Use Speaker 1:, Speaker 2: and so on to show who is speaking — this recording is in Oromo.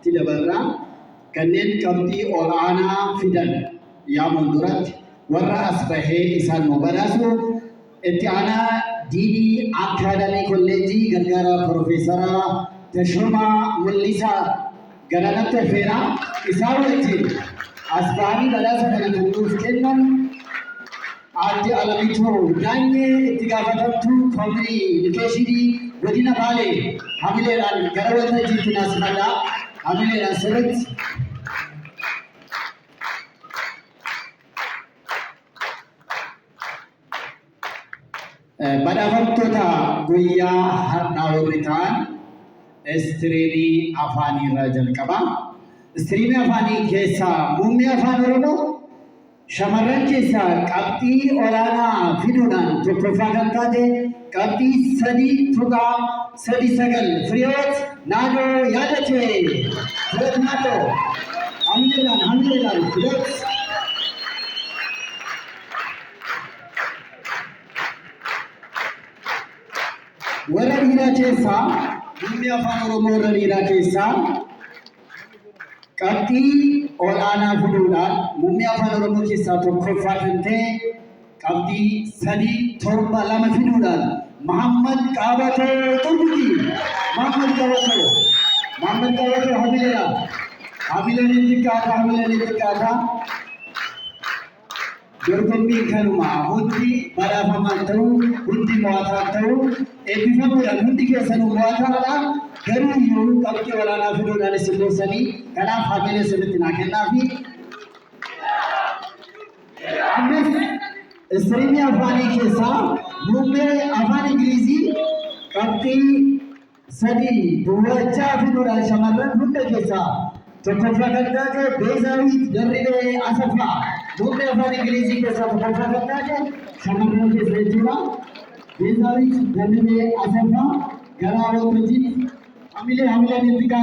Speaker 1: تدبرنا كنن قبضي أولانا فدن يا مندرات ورا أصبحه إسان مبارسو اتعانا ديني أكاديمي كوليجي غرغرا بروفيسورا تشوما مليسا غرانت فيرا إساوتي أصبحني براسة غرغندوف كنن आदि अलमिठो दाइने इतिगाफाथु खमरी निकेशिदी वदिना बाले हामीले रान गरवता जितना सनाला हामीले रासरत badafamtoota guyyaa har'aa warri ta'an istiriimii afaanii irraa jalqaba. Istiriimii afaanii keessaa muummee afaan Oromoo shamarran keessaa qabxii olaanaa fiduudhaan tokkoffaa kan taate qabxii 3.39 Firiyoot Naadoo yaadate. Firiyoot Naadoo hamileedhaan Firiyoot. Warra dhiiraa keessaa muummee afaan Oromoo warra dhiiraa keessaa qabxii olaanaa fiduudhaan muummee afaan Oromoo keessaa tokkoffaa kan ta'e qabxii 3.72 fiduudhaan Mahammad Qabatoo Turbuti. Mahammad Qabatoo hamileedhaan hamileen xiqqaata. Dorgommii kanuma hundi badhaafamaan ta'uu hundi mo'ataa ta'uu eebbifamuudhaan hundi keessanuu mo'ataadha. Garuu iyyuu qabxii olaanaa fiduudhaan isin gorsanii kanaaf hamilee sirriitti naa kennaafi. Ammas istiriimii afaanii keessaa muummee afaan Ingilizii qabxii 3 fiduudhaan shamarran hunda keessaa tokkoffaa kan taate Beezaawit Darribee Asaffaa. Muummee afaan Ingilizii keessaa tokkoffaa kan taate shamarran keessa jechuudha. Beezaawit Darribee Asaffaa garaa waltajjiif hamileen intiqaa